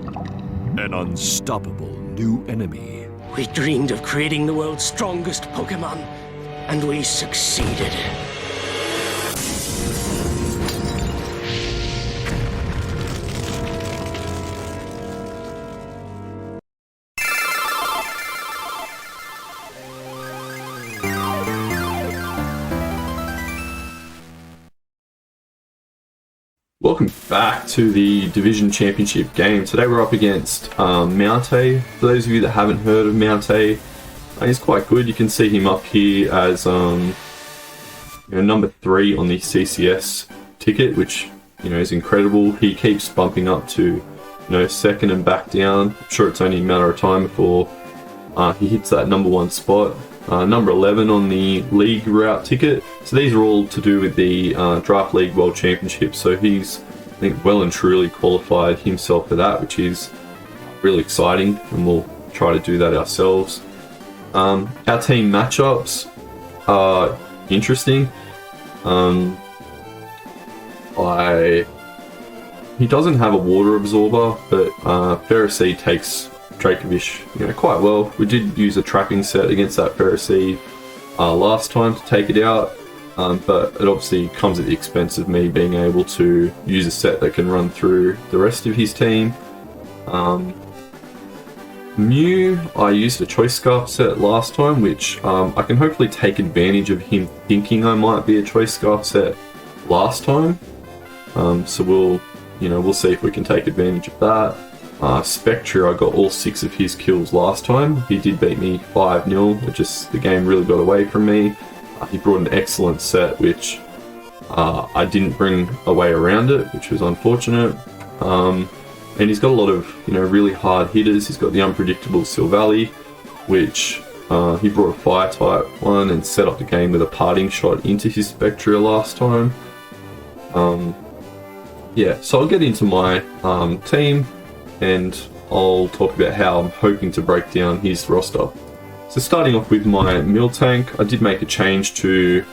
An unstoppable new enemy. We dreamed of creating the world's strongest Pokemon, and we succeeded. Welcome back to the Division Championship game. Today we're up against Mewtwo. For those of you that haven't heard of Mewtwo, he's quite good. You can see him up here as number 3 on the CCS ticket, which is incredible. He keeps bumping up to second and back down. I'm sure it's only a matter of time before he hits that number 1 spot. Number 11 on the league route ticket. So these are all to do with the Draft League World Championship. So he's, I think, well and truly qualified himself for that, which is really exciting, and we'll try to do that ourselves. Our team matchups are interesting. He doesn't have a water absorber, but Ferroseed takes Dracovish quite well. We did use a trapping set against that Ferroseed last time to take it out, but it obviously comes at the expense of me being able to use a set that can run through the rest of his team. Mew, I used a Choice Scarf set last time, which I can hopefully take advantage of him thinking I might be a Choice Scarf set last time. So we'll see if we can take advantage of that. Spectre, I got all 6 of his kills last time. He did beat me 5-0, the game really got away from me. He brought an excellent set, which I didn't bring away around it, which was unfortunate. And he's got a lot of really hard hitters. He's got the unpredictable Silvally, which he brought a fire type one and set up the game with a parting shot into his Spectre last time. So I'll get into my team, and I'll talk about how I'm hoping to break down his roster. So starting off with my Miltank, I did make a change to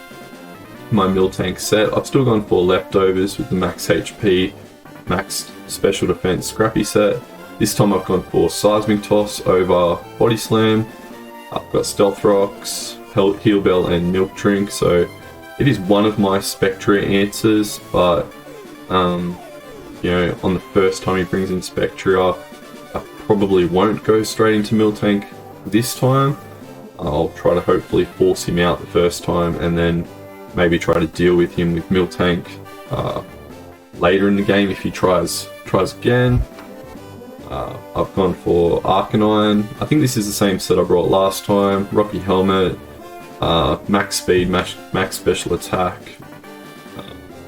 my Miltank set. I've still gone for leftovers with the max HP, max special defense scrappy set. This time I've gone for Seismic Toss over Body Slam. I've got Stealth Rocks, Heal Bell and Milk Drink, so it is one of my Spectre answers, but on the first time he brings in Spectra, I probably won't go straight into Miltank this time. I'll try to hopefully force him out the first time, and then maybe try to deal with him with Miltank later in the game if he tries again. I've gone for Arcanine. I think this is the same set I brought last time. Rocky Helmet, max speed, max special attack,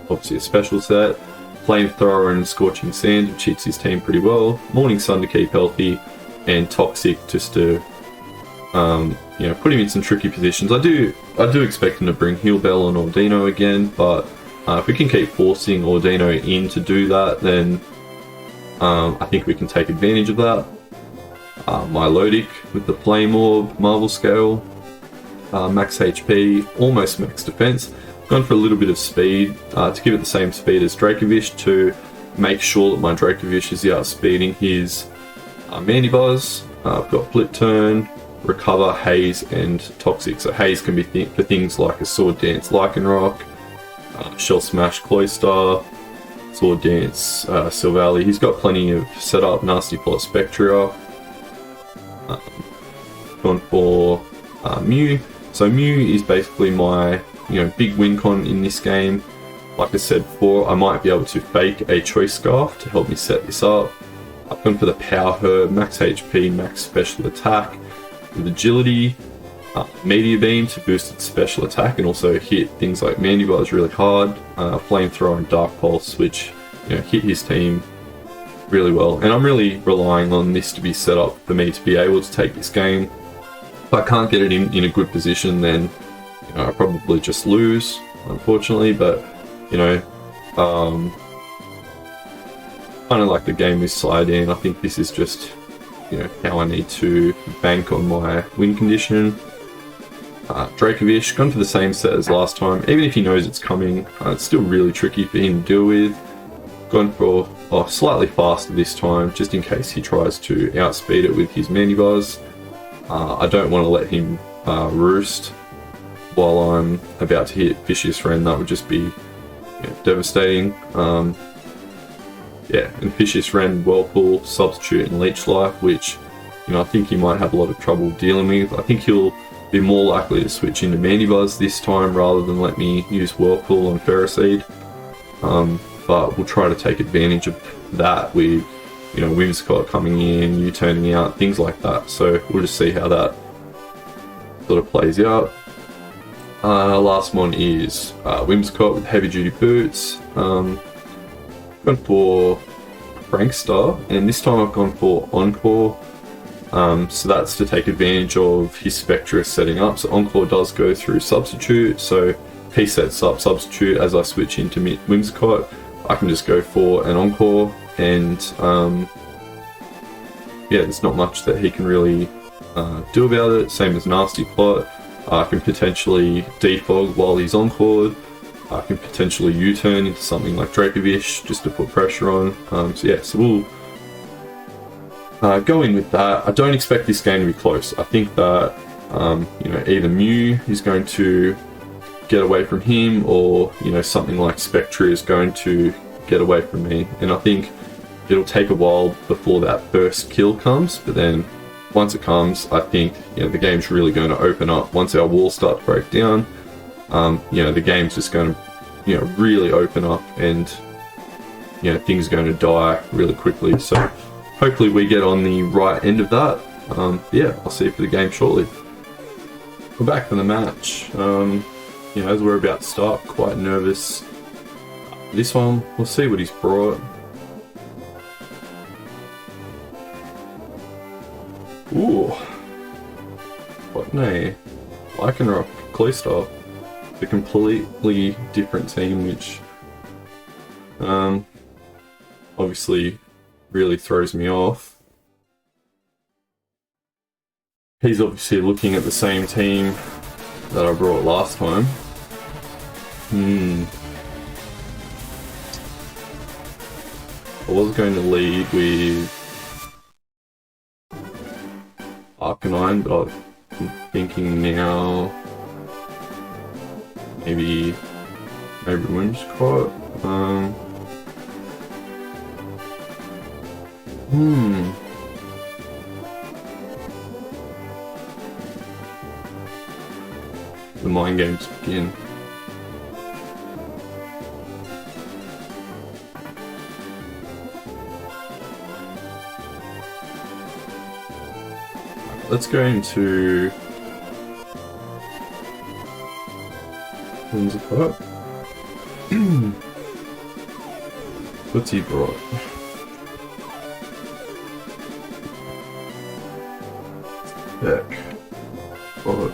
obviously a special set. Flamethrower and Scorching Sand, which hits his team pretty well. Morning Sun to keep healthy, and Toxic just to put him in some tricky positions. I do expect him to bring Heal Bell and Ordino again, but if we can keep forcing Ordino in to do that, then I think we can take advantage of that. Milotic with the Flame Orb, Marvel Scale, max HP, almost max defense. Gone for a little bit of speed to give it the same speed as Dracovish, to make sure that my Dracovish is outspeeding his Mandibuzz. I've got Flip Turn, Recover, Haze, and Toxic. So Haze can be for things like a Sword Dance Lycanroc, Shell Smash Cloystar, Sword Dance Silvally. He's got plenty of setup, Nasty Plot Spectra. Gone for Mew. So Mew is basically my big win con in this game. Like I said before, I might be able to fake a Choice Scarf to help me set this up. I've gone for the Power Herb, max HP, max special attack, with agility, Meteor Beam to boost its special attack and also hit things like Mandibuzz really hard, Flamethrower and Dark Pulse, which hit his team really well. And I'm really relying on this to be set up for me to be able to take this game. If I can't get it in a good position, then I probably just lose, unfortunately. But kind of like the game with Sidon, I think this is just how I need to bank on my win condition. Dracovish, gone for the same set as last time. Even if he knows it's coming, it's still really tricky for him to deal with. Gone for slightly faster this time, just in case he tries to outspeed it with his Mandibuzz. I don't want to let him roost while I'm about to hit Vicious Rend. That would just be devastating. Yeah, and Vicious Rend, Whirlpool, Substitute, and Leech Life, which I think he might have a lot of trouble dealing with. I think he'll be more likely to switch into Mandibuzz this time rather than let me use Whirlpool on Ferroseed. But we'll try to take advantage of that with Whimsicott coming in, you turning out, things like that. So we'll just see how that sort of plays out. Last one is Whimsicott with Heavy Duty Boots. Gone for Frankstar, and this time I've gone for Encore. So that's to take advantage of his Spectrus setting up. So Encore does go through Substitute, so if he sets up Substitute as I switch into Whimsicott, I can just go for an Encore, and yeah, there's not much that he can really do about it. Same as Nasty Plot. I can potentially defog while he's Encored. I can potentially U-turn into something like Dracovish just to put pressure on. So yeah, so we'll go in with that. I don't expect this game to be close. I think that either Mew is going to get away from him, or something like Spectre is going to get away from me. And I think it'll take a while before that first kill comes, but then once it comes, I think the game's really going to open up. Once our walls start to break down, the game's just going to really open up, and things are going to die really quickly. So hopefully we get on the right end of that. Yeah, I'll see you for the game shortly. We're back for the match. As we're about to start, quite nervous. This one, we'll see what he's brought. Ooh, what a Lycanroc Cloystar. A completely different team, which obviously really throws me off. He's obviously looking at the same team that I brought last time. I was going to lead with Arcanine, but I'm thinking now maybe Whimsicott. The mind games begin. Let's go into Whimsicott. What's he brought? Heck. What?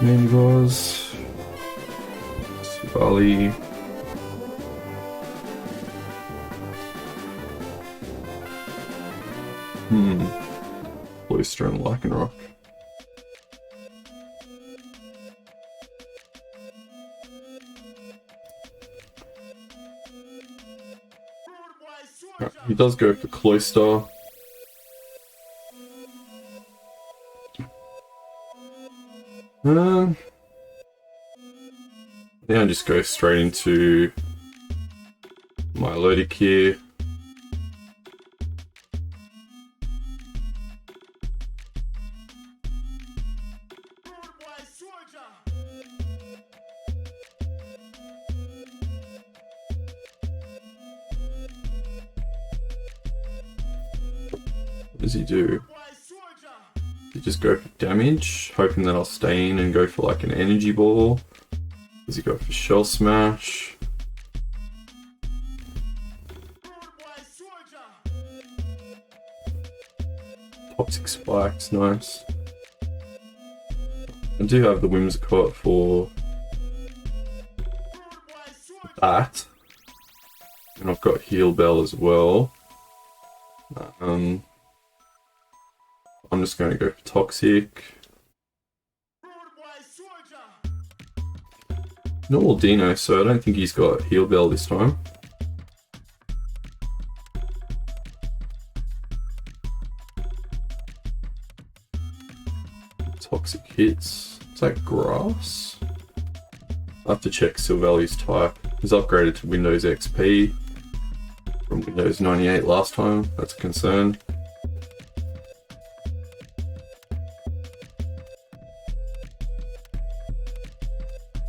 Mandibuzz. Bali. Cloyster and Lycanroc. Right, he does go for Cloyster. Then I just go straight into my Milotic here. What does he do? He just go for damage, hoping that I'll stay in and go for like an energy ball. Does he go for Shell Smash? Toxic Spikes, nice. I do have the Whimsicott for that. And I've got Heal Bell as well. I'm just going to go for Toxic. Normal Dino, so I don't think he's got Heal Bell this time. Toxic hits. Is that grass? I have to check Silvali's type. He's upgraded to Windows XP from Windows 98 last time. That's a concern.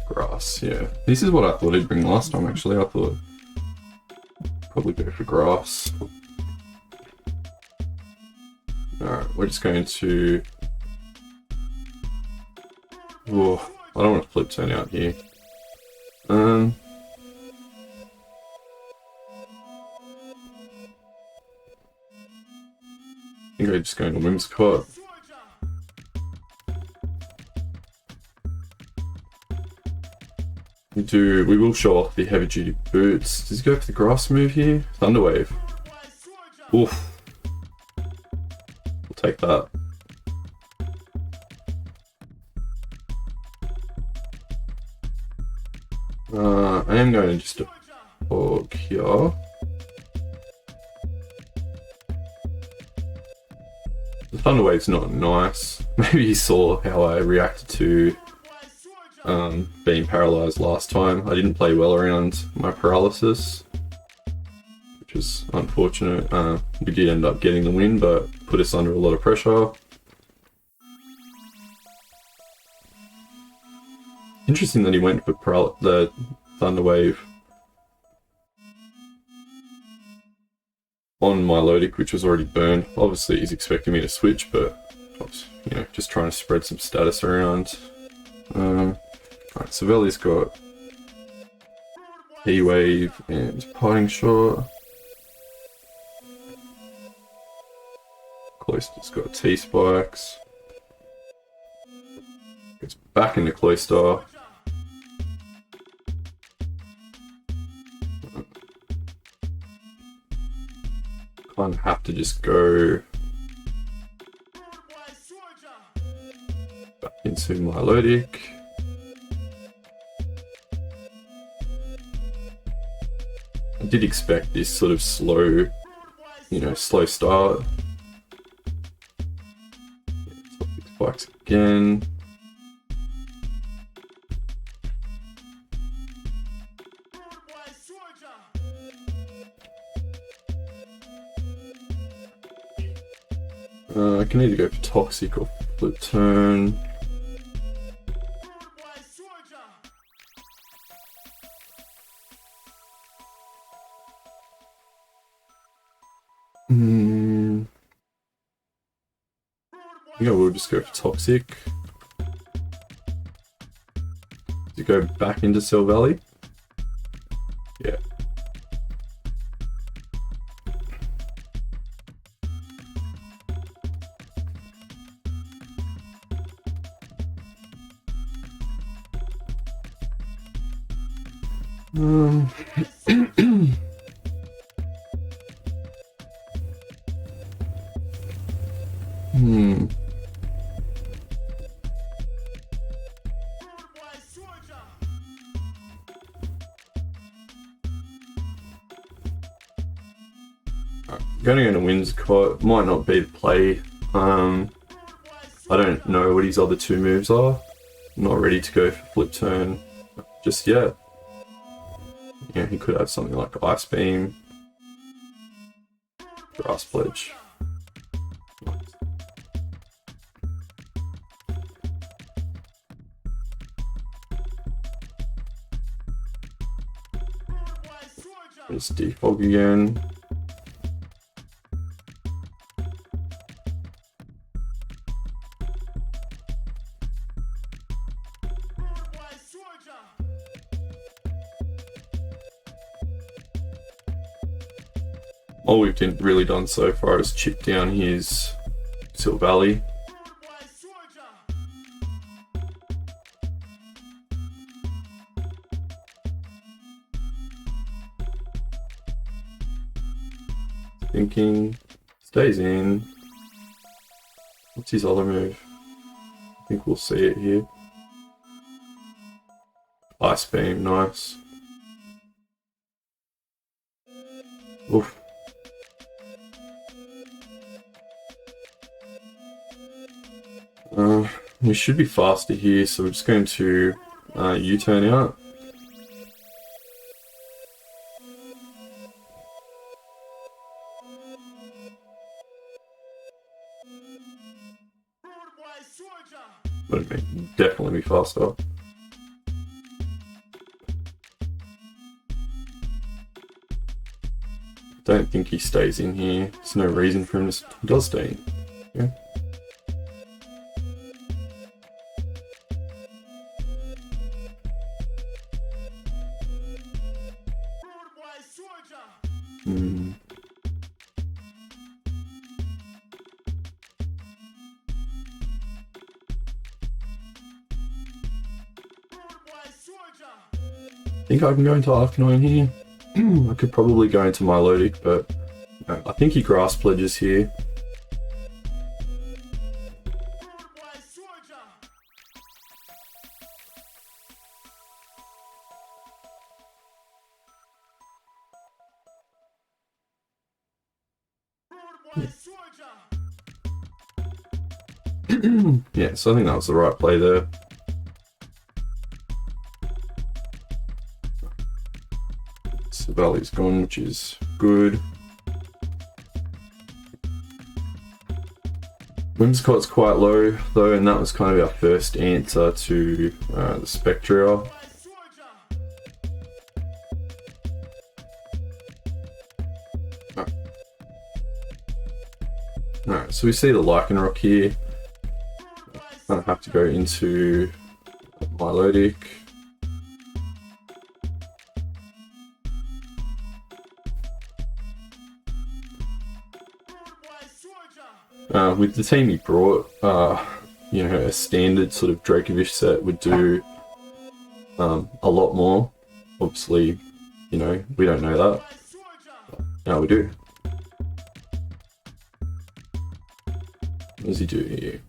Grass, yeah. This is what I thought he'd bring last time, actually. I thought probably go for grass. Alright, we're just going to... Oh, I don't want to flip turn out here. I think I'm just going to Whimsicott. We will show off the heavy duty boots. Does he go for the grass move here? Thunderwave. Oof. We'll take that. I am going to just dog here. The Thunderwave's not nice. Maybe he saw how I reacted to being paralyzed last time. I didn't play well around my paralysis, which was unfortunate. We did end up getting the win, but put us under a lot of pressure. Interesting that he went for the Thunderwave on my Lodic, which was already burned. Obviously he's expecting me to switch, but I was, just trying to spread some status around. Alright, Savelli's got P-Wave and Parting Shot. Cloister's got T-Spikes. Gets back into Cloister. Kind of have to just go back into my Lodic. I did expect this sort of slow, slow start. Toxic Spikes again. I can either go for Toxic or Flip Turn. Yeah, we'll just go for Toxic. To go back into Cell Valley. Yeah. Going into Whimsicott might not be the play. I don't know what his other two moves are. I'm not ready to go for Flip Turn just yet. Yeah, he could have something like Ice Beam, Grass Pledge. Just defog again. All we've really done so far is chip down his Silvally. Thinking, stays in. What's his other move? I think we'll see it here. Ice Beam, nice. Oof. We should be faster here, so we're just going to U-turn out. But definitely be faster. Don't think he stays in here. There's no reason for him to. He does stay in. Yeah. I think I can go into Arcanine here. I could probably go into Milotic, but no, I think he Grass Pledges here. Yeah, so I think that was the right play there. Valley's gone, which is good. Whimsicott's quite low though, and that was kind of our first answer to the Spectra. Alright, so we see the Lycanroc here. Kind of have to go into Milotic. With the team he brought, you know, a standard sort of Dracovish set would do a lot more. Obviously, you know, we don't know that. No, we do. What does he do here?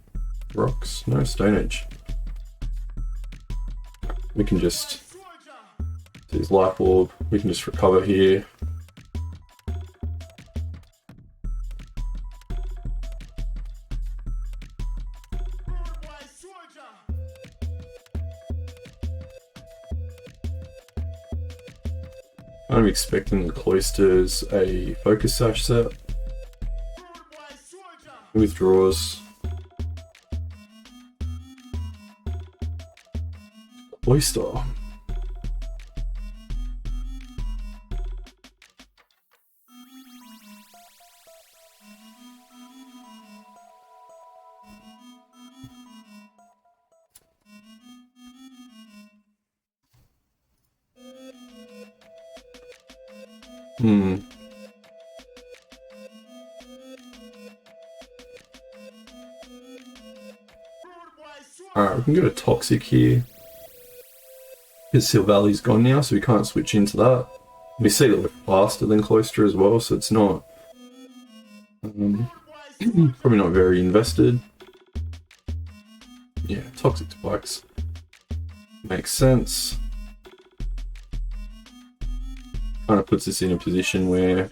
Rocks? No, Stone Edge. We can just do his Life Orb. We can just recover here. I'm expecting the Cloisters a Focus Sash set. Withdraws. Cloister. Alright, we can go to Toxic here. Because Silvali's gone now, so we can't switch into that. We see that we're faster than Cloister as well, so it's not... probably not very invested. Yeah, Toxic Spikes. Makes sense. Kind of puts us in a position where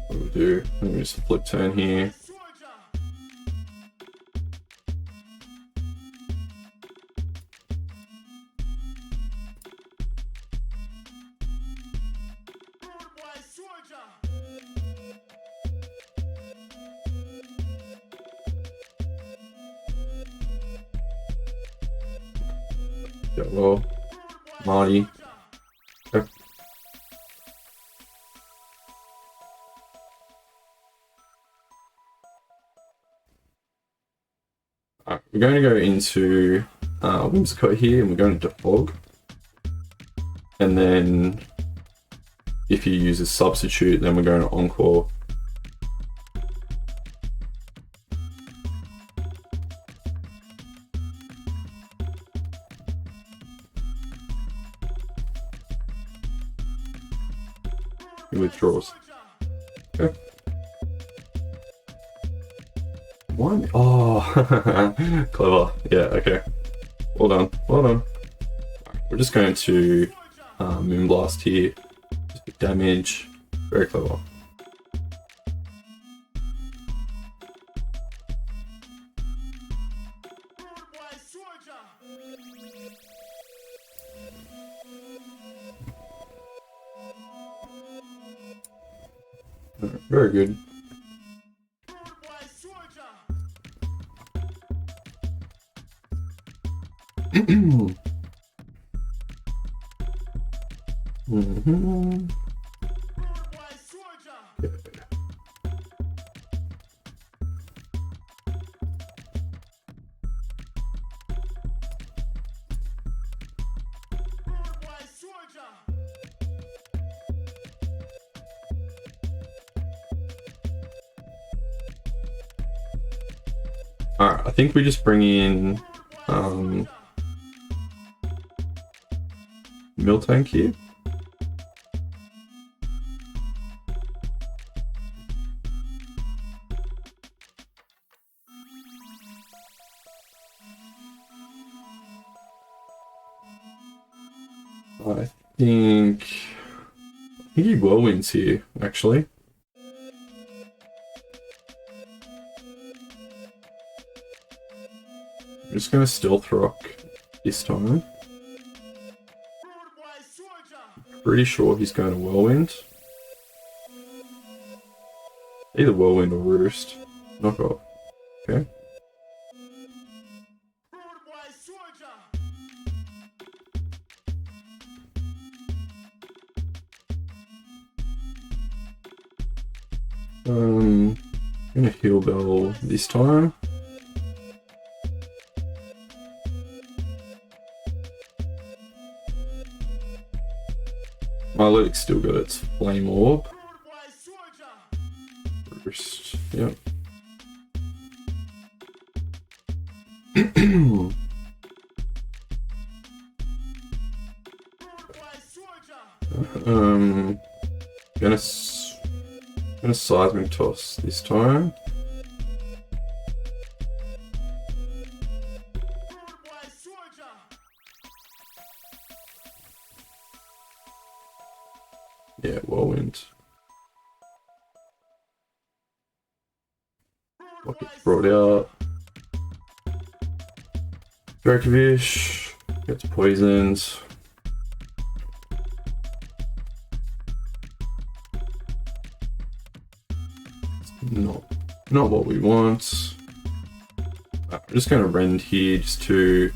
what do we do? Let me just flip turn here. Yeah, well, Marty. Okay. Alright, we're going to go into Whimsicott here, and we're going to Fog. And then, if you use a substitute, then we're going to Encore. He withdraws. Okay. One. Oh, clever. Yeah, okay. Well done. Well done. We're just going to Moonblast here. Just with damage. Very clever. Very good. Alright, I think we just bring in Miltank here. I think he whirlwinds here, actually. I'm just going to Stealth Rock this time. Pretty sure he's going to Whirlwind. Either Whirlwind or Roost. Knock off. Okay. I'm gonna Heal Bell this time. Milotic's still got its Flame Orb. Roost, yep. Gonna Seismic Toss this time. Yeah, Whirlwind. What gets brought out? Dracovish gets poisoned. Not what we want. I'm just going to Rend here just to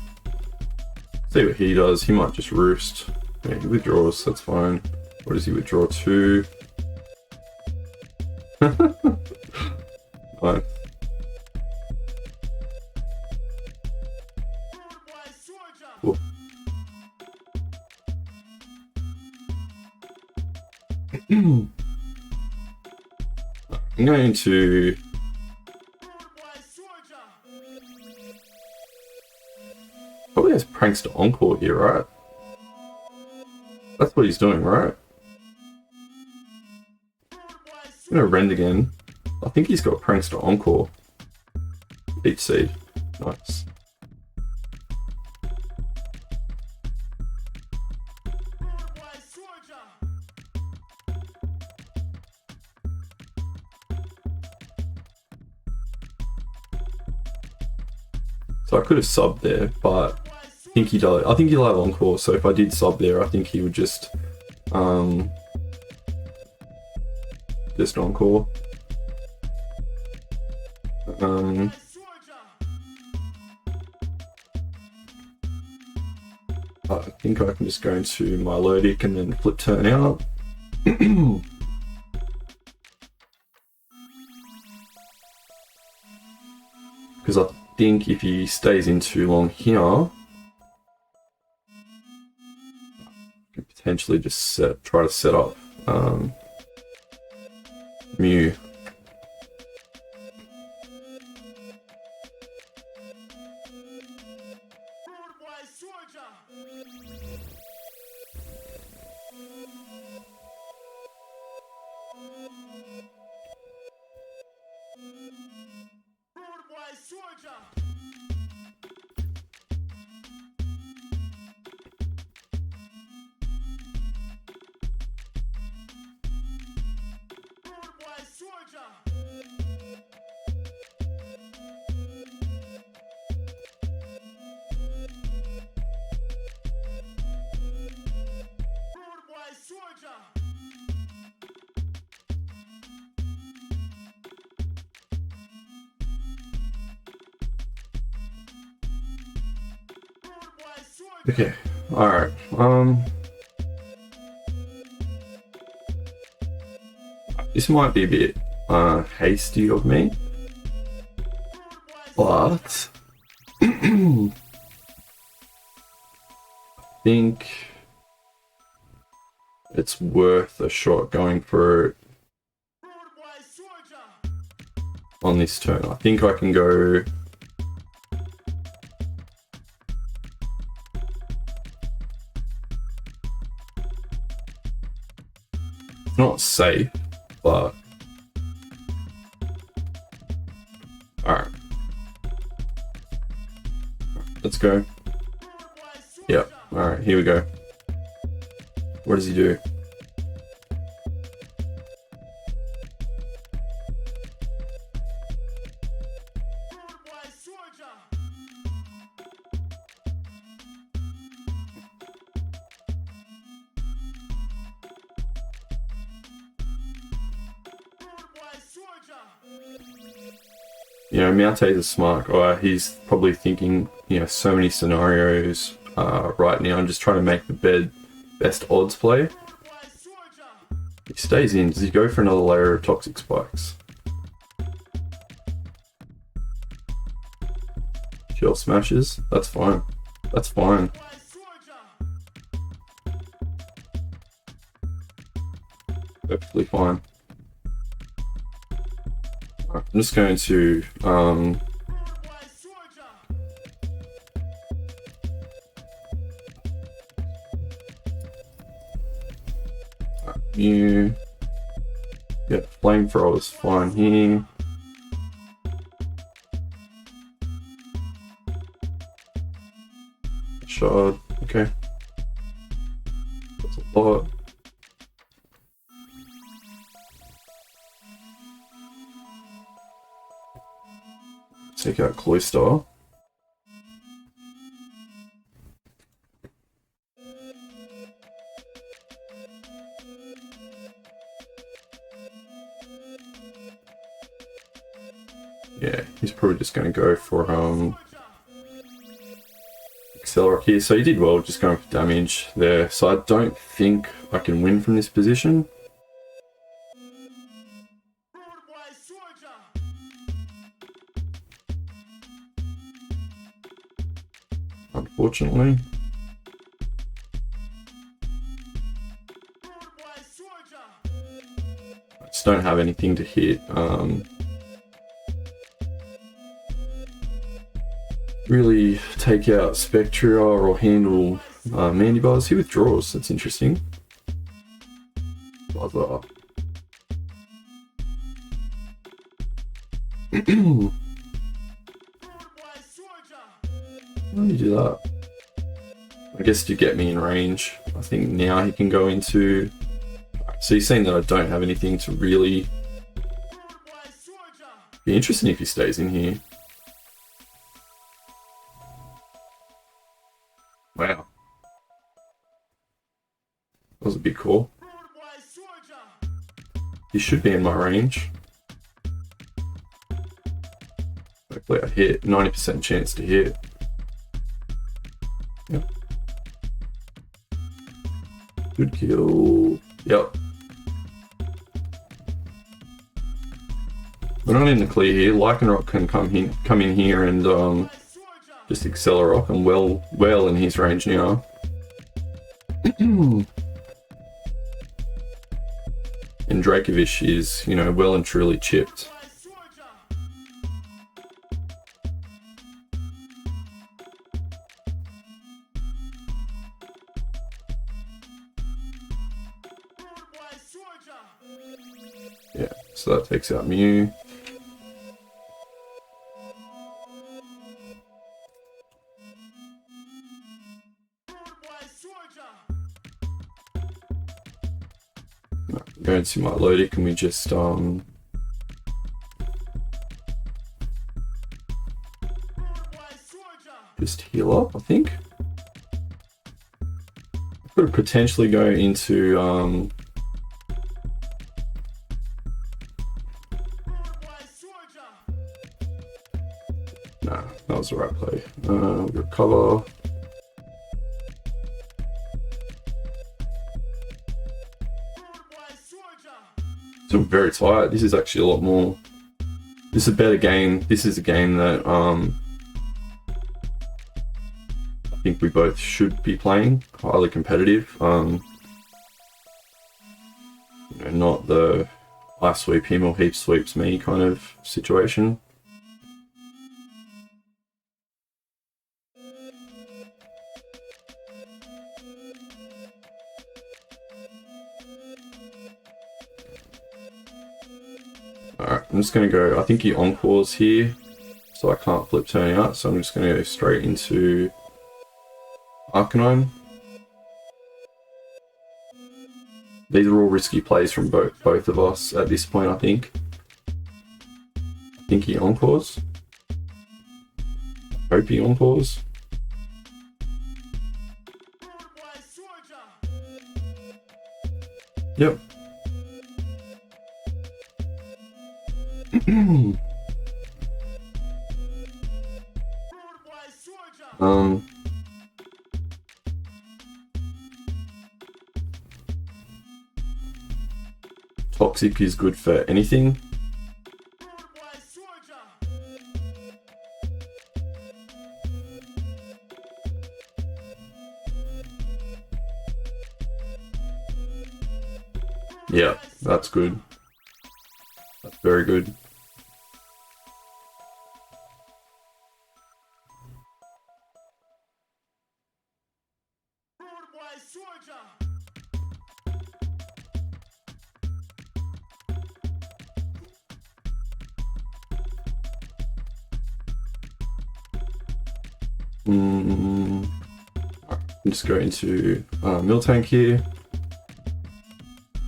see what he does. He might just Roost. Yeah, he withdraws, that's fine. What does he withdraw to? Fine. Cool. I'm going to probably has Prankster Encore here, right? That's what he's doing, right? I'm gonna Rend again. I think he's got Prankster Encore. Beach Seed. Nice. So I could have subbed there, but I think he'll have Encore, so if I did sub there, I think he would just Encore. I think I can just go into Milotic and then flip turn out. Because I think if he stays in too long here, I can potentially just try to set up Mew. Okay, alright. This might be a bit hasty of me, but I think it's worth a shot going for it on this turn. I think I can go not safe, but alright. Let's go. Yep, alright, here we go. What does he do? You know, Mewtwo is a smart guy. He's probably thinking, you know, so many scenarios right now and just trying to make the best odds play. He stays in. Does he go for another layer of toxic spikes? Shell smashes. That's fine. That's fine. Perfectly fine. I'm just going to Mew. Yeah, flamethrower is fine here. Shard, okay. That's a lot. Take out Cloyster. Yeah, he's probably just going to go for Accelerate here. So he did well just going for damage there. So I don't think I can win from this position. Unfortunately. I just don't have anything to hit. Really take out Spectra or handle Mandibuzz. He withdraws, that's interesting. Buzzer. Why do you do that? I guess to get me in range. I think now he can go into... So he's saying that I don't have anything to really... Be interesting if he stays in here. Wow. That was a big call. He should be in my range. Hopefully I hit. 90% chance to hit. Yep. Good kill. Yep. We're not in the clear here. Lycanroc can come in here and just Accelerock. I'm well in his range now. And Dracovish is, you know, well and truly chipped. Yeah, so that takes out Mew. Go into my Lodic and we just heal up, I think. I could potentially go into nah, that was the right play. Recover. Still very tight. This is actually a lot more. This is a better game. This is a game that I think we both should be playing. Highly competitive. Not the I sweep him or he sweeps me kind of situation. Alright, I'm just going to go, I think he encores here, so I can't flip turning out, so I'm just going to go straight into Arcanine. These are all risky plays from both of us at this point, I think. I think he encores. Hope he encores. Yep. Toxic is good for anything. Yeah, that's good. That's very good. Just go into Miltank here. I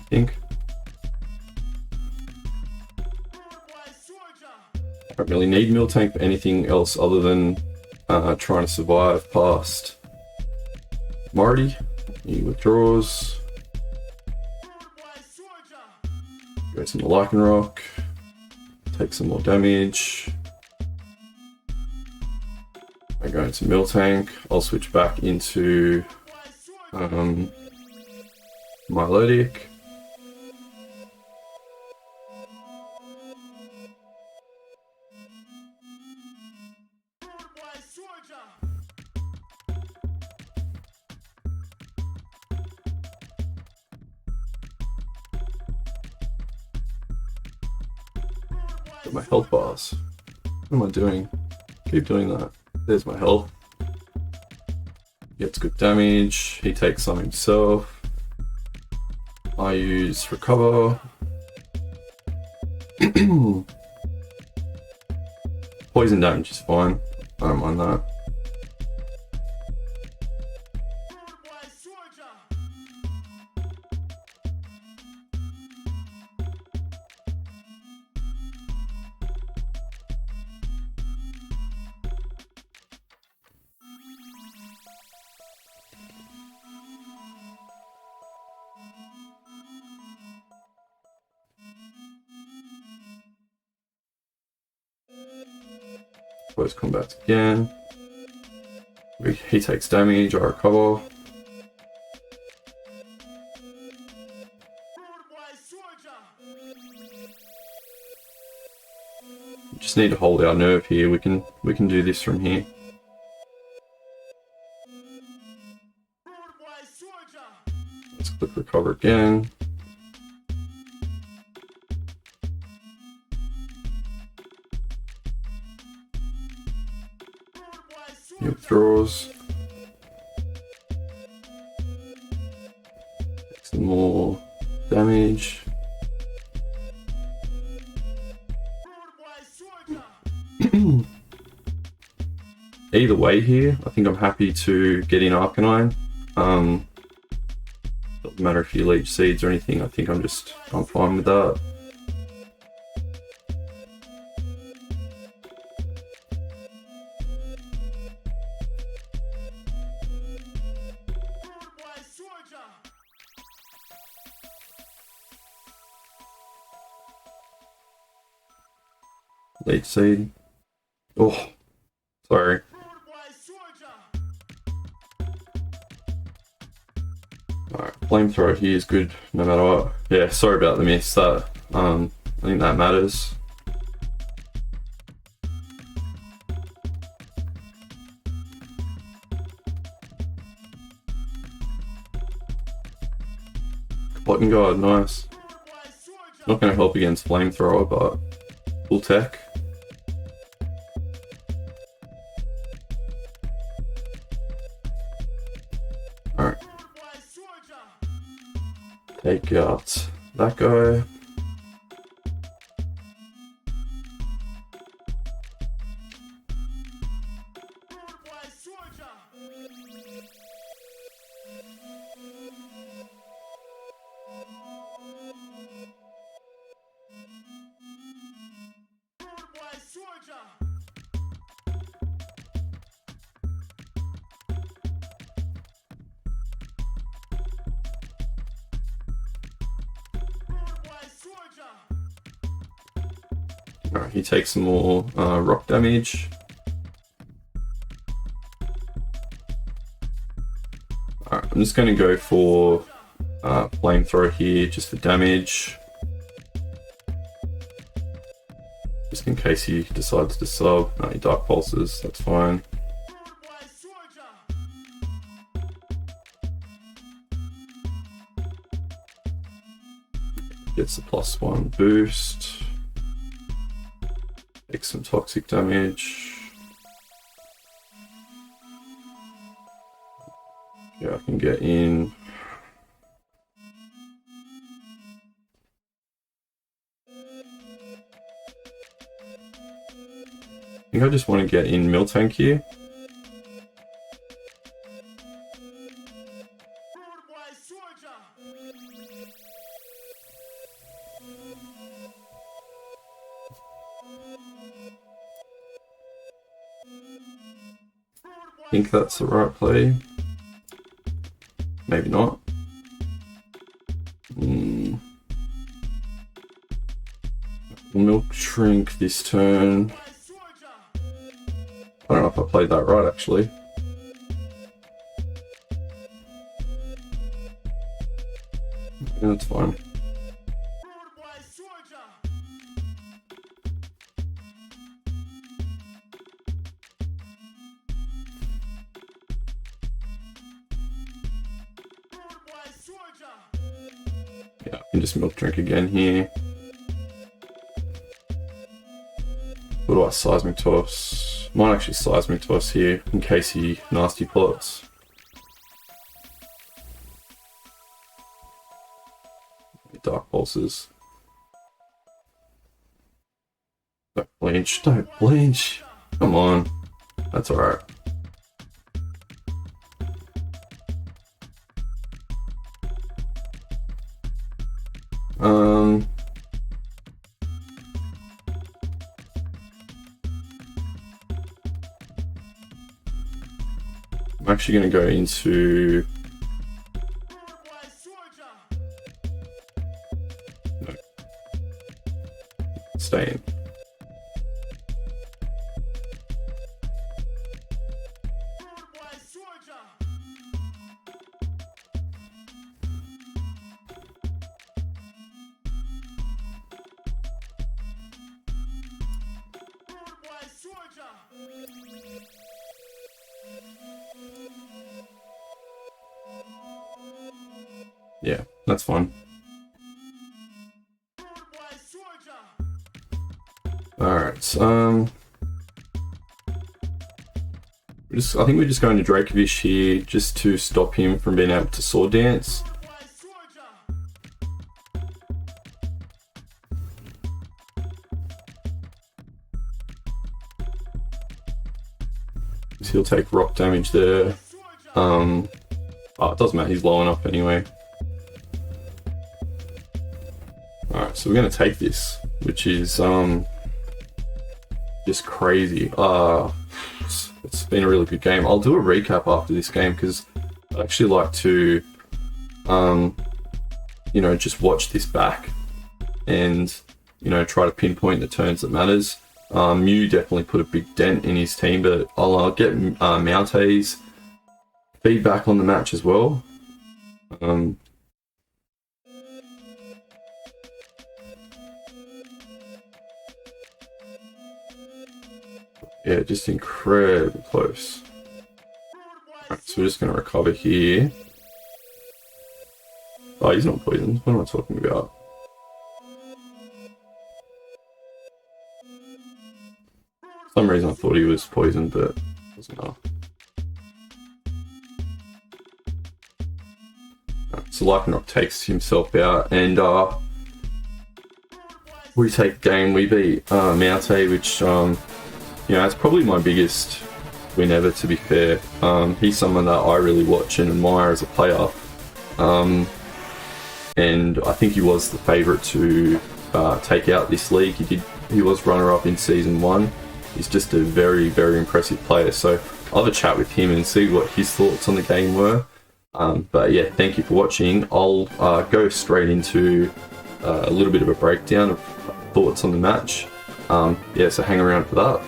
think. I don't really need Miltank for anything else other than trying to survive past Marty. He withdraws. Goes into Lycanroc. Take some more damage. I go into Miltank. I'll switch back into Milotic. Got my health bars. What am I doing? Keep doing that. There's my health. Gets good damage. He takes some himself. I use recover. Poison damage is fine. I don't mind that. Close combat again. He takes damage, I recover. Just need to hold our nerve here. We can do this from here. Let's click recover again. He withdraws. Some more damage. Either way here, I think I'm happy to get in Arcanine. Doesn't matter if you leech seeds or anything, I think I'm fine with that. Leech seed. Oh, sorry. Alright, flamethrower here is good no matter what. Yeah, sorry about the miss. That I think that matters. Button guard, nice. Not going to help against flamethrower, but full tech. Alright. Take out that guy. Alright, he takes some more rock damage. Alright, I'm just going to go for flamethrower here just for damage. Just in case he decides to sub. No, he dark pulses, that's fine. Gets the +1 boost. Take some toxic damage. Yeah, I can get in. I think I just want to get in Miltank here. I think that's the right play. Maybe not. Milk Shrink this turn. I don't know if I played that right actually. Yeah, that's fine. Yeah, I can just milk drink again here. What do I seismic toss? Might actually seismic toss here in case he nasty plots. Dark pulses. Don't blinch, don't blinch. Come on, that's alright. I'm actually going to go into... No. Stay in. Yeah, that's fine. Alright, I think we're just going to Dracovish here just to stop him from being able to sword dance. So he'll take rock damage there. Oh, it doesn't matter, he's low enough anyway. Alright, so we're going to take this, which is just crazy. It's been a really good game. I'll do a recap after this game because I actually like to, you know, just watch this back and, you know, try to pinpoint the turns that matters. Mew definitely put a big dent in his team, but I'll get Mewtwo's feedback on the match as well. Yeah, just incredibly close. Right, so we're just going to recover here. Oh, he's not poisoned. What am I talking about? For some reason I thought he was poisoned, but it wasn't. So Lycanroc takes himself out, and we take game. We beat Mewtwo, which you know, it's probably my biggest win ever, to be fair. He's someone that I really watch and admire as a player, and I think he was the favourite to take out this league. He was runner-up in Season 1. He's just a very, very impressive player, so I'll have a chat with him and see what his thoughts on the game were. But yeah, thank you for watching. I'll go straight into a little bit of a breakdown of thoughts on the match. Yeah, so hang around for that.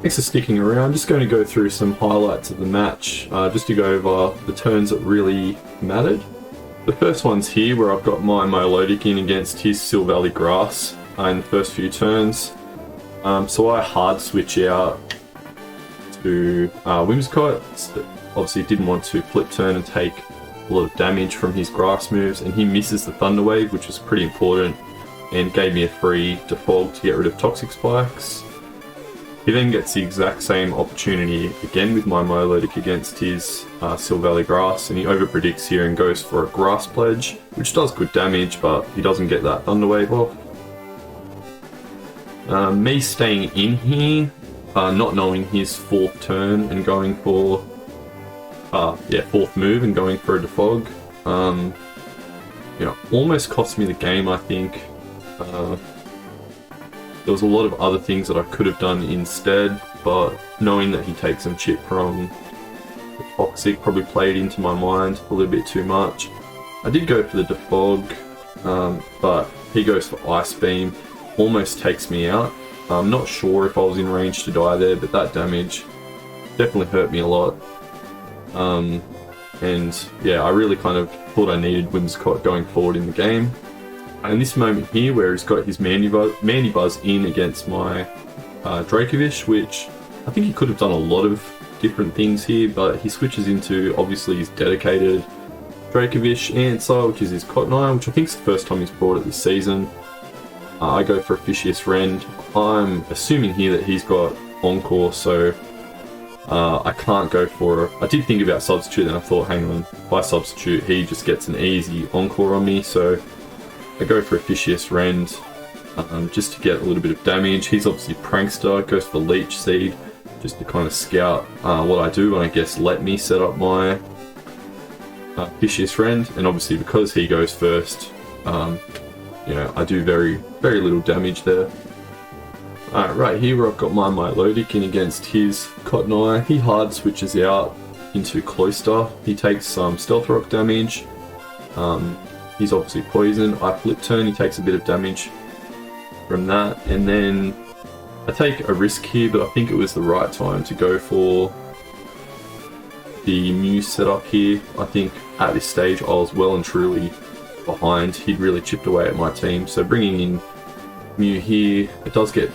Thanks for sticking around. Just going to go through some highlights of the match, just to go over the turns that really mattered. The first one's here, where I've got my Milotic in against his Silvally Grass in the first few turns. So I hard switch out to Whimsicott. Obviously didn't want to flip turn and take a lot of damage from his grass moves, and he misses the Thunder Wave, which was pretty important, and gave me a free default to get rid of Toxic Spikes. He then gets the exact same opportunity again with my Milotic against his Silvally Grass, and he overpredicts here and goes for a Grass Pledge, which does good damage, but he doesn't get that Thunder Wave off. Me staying in here, not knowing his fourth turn and going for fourth move and going for a Defog, you know, almost cost me the game, I think. There was a lot of other things that I could have done instead, but knowing that he takes some chip from the Toxic probably played into my mind a little bit too much. I did go for the Defog, but he goes for Ice Beam, almost takes me out. I'm not sure if I was in range to die there, but that damage definitely hurt me a lot. And yeah, I really kind of thought I needed Whimsicott going forward in the game. And this moment here where he's got his Mandibuzz in against my Dracovish, which I think he could have done a lot of different things here, but he switches into obviously his dedicated Dracovish answer, which is his Cottoneye, which I think is the first time he's brought it this season. I go for a Fishious Rend. I'm assuming here that he's got Encore, so I can't go for... I did think about Substitute, then I thought, hang on, if I Substitute, he just gets an easy Encore on me, so I go for a Fishious Rend just to get a little bit of damage. He's obviously Prankster, goes for Leech Seed, just to kind of scout what I do, and I guess let me set up my Fishious Rend, and obviously because he goes first, you know, I do very, very little damage there. Right here where I've got my Milotic in against his Cottoneye, he hard switches out into Cloyster. He takes some Stealth Rock damage. He's obviously poisoned. I flip turn, he takes a bit of damage from that, and then I take a risk here, but I think it was the right time to go for the Mew setup here. I think at this stage I was well and truly behind. He'd really chipped away at my team, so bringing in Mew here, it does get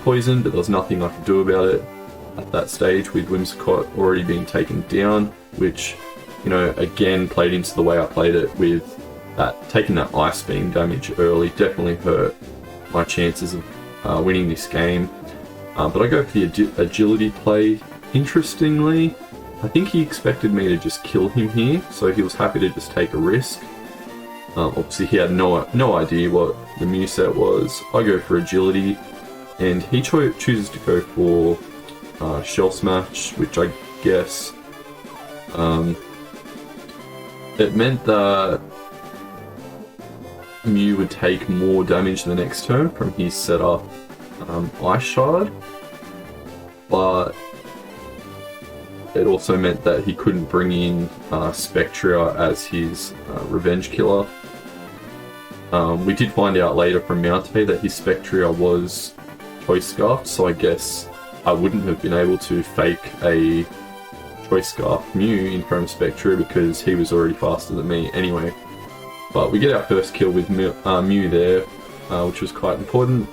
poisoned, but there's nothing I can do about it at that stage with Whimsicott already being taken down, which, you know, again played into the way I played it with that taking that Ice Beam damage early definitely hurt my chances of winning this game. But I go for the agility play. Interestingly, I think he expected me to just kill him here, so he was happy to just take a risk. Obviously he had no idea what the Mew set was. I go for agility, and he chooses to go for Shell Smash, which I guess it meant that Mew would take more damage the next turn from his setup Ice Shard, but it also meant that he couldn't bring in Spectria as his Revenge Killer. We did find out later from Mewtwo that his Spectria was Toy Scarfed, so I guess I wouldn't have been able to fake a Choice Scarf Mew in Chrome Spectra because he was already faster than me anyway. But we get our first kill with Mew there, which was quite important.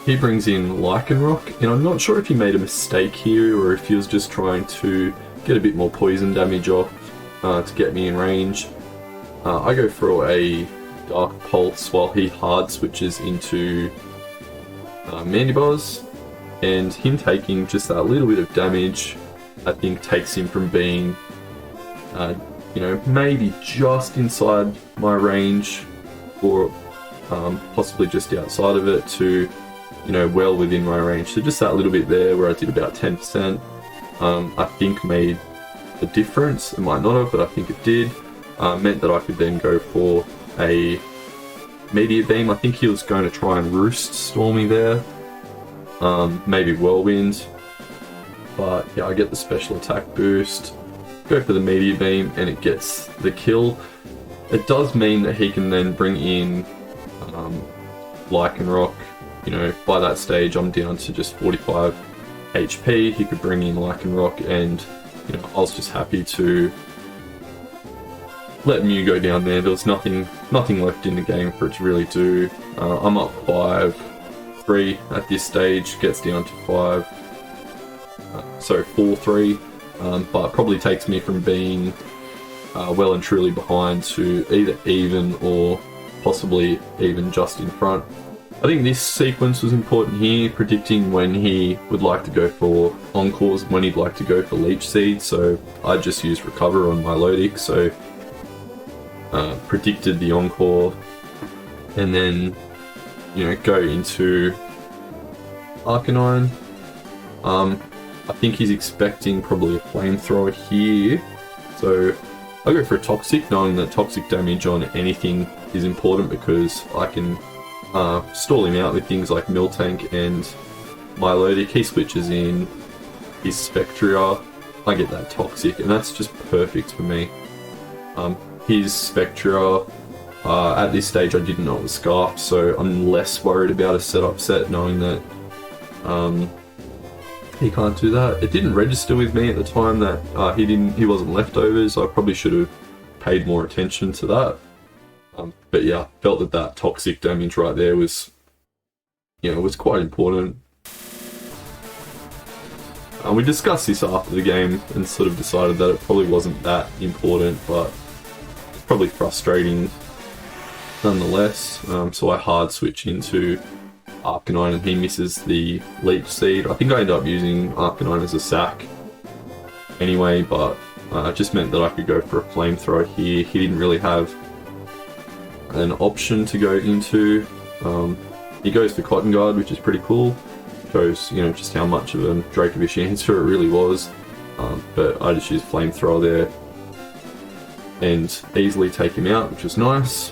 He brings in Lycanroc, and I'm not sure if he made a mistake here or if he was just trying to get a bit more poison damage off to get me in range. I go for a Dark Pulse while he hard switches into Mandibuzz, and him taking just that little bit of damage, I think takes him from being, maybe just inside my range or possibly just outside of it to, well within my range. So just that little bit there where I did about 10%, I think made a difference. It might not have, but I think it did. Meant that I could then go for a Meteor Beam. I think he was going to try and Roost Stormy there. Maybe Whirlwind. But yeah, I get the special attack boost. Go for the Meteor Beam and it gets the kill. It does mean that he can then bring in Lycanroc. By that stage I'm down to just 45 HP. He could bring in Lycanroc and I was just happy to let Mew go down there. There was nothing left in the game for it to really do. I'm up 5-3 at this stage, gets down to 4-3, but probably takes me from being well and truly behind to either even or possibly even just in front. I think this sequence was important here, predicting when he would like to go for Encores and when he'd like to go for Leech Seed, so I just used Recover on my Lodic, so predicted the Encore, and then, go into Arcanine. I think he's expecting probably a Flamethrower here, so I go for a Toxic, knowing that Toxic damage on anything is important because I can stall him out with things like Miltank and Milotic. He switches in his Spectra, I get that Toxic, and that's just perfect for me. His Spectra, at this stage I didn't know it was Scarfed, so I'm less worried about a setup set knowing that he can't do that. It didn't register with me at the time that he wasn't leftovers. I probably should have paid more attention to that. But yeah, felt that Toxic damage right there was, was quite important. We discussed this after the game and sort of decided that it probably wasn't that important, but it's probably frustrating nonetheless. So I hard switch into Arcanine and he misses the Leech Seed. I think I ended up using Arcanine as a sack anyway, but it just meant that I could go for a Flamethrower here. He didn't really have an option to go into. He goes for Cotton Guard, which is pretty cool. Shows, just how much of a Dracovish answer it really was. But I just used Flamethrower there and easily take him out, which was nice.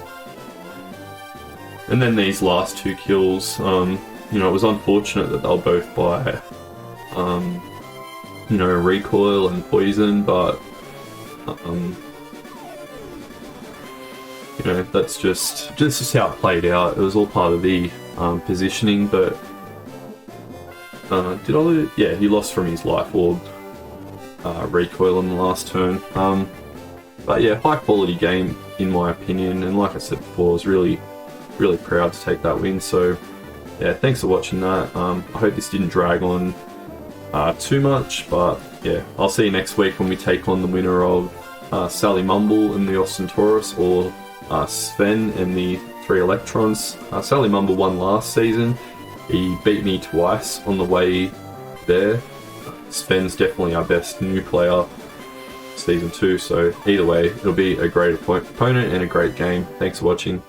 And then these last two kills, it was unfortunate that they were both by, recoil and poison, but that's just how it played out. It was all part of the positioning, but did I lose? Yeah, he lost from his Life Orb recoil in the last turn. But yeah, high quality game in my opinion, and like I said before, I was really proud to take that win. So yeah, thanks for watching that. I hope this didn't drag on too much, but yeah, I'll see you next week when we take on the winner of Sally Mumble and the Austin Taurus, or Sven and the 3 Electrons. Sally Mumble won last season. He beat me twice on the way there. Sven's definitely our best new player season 2, so either way, it'll be a great opponent and a great game. Thanks for watching.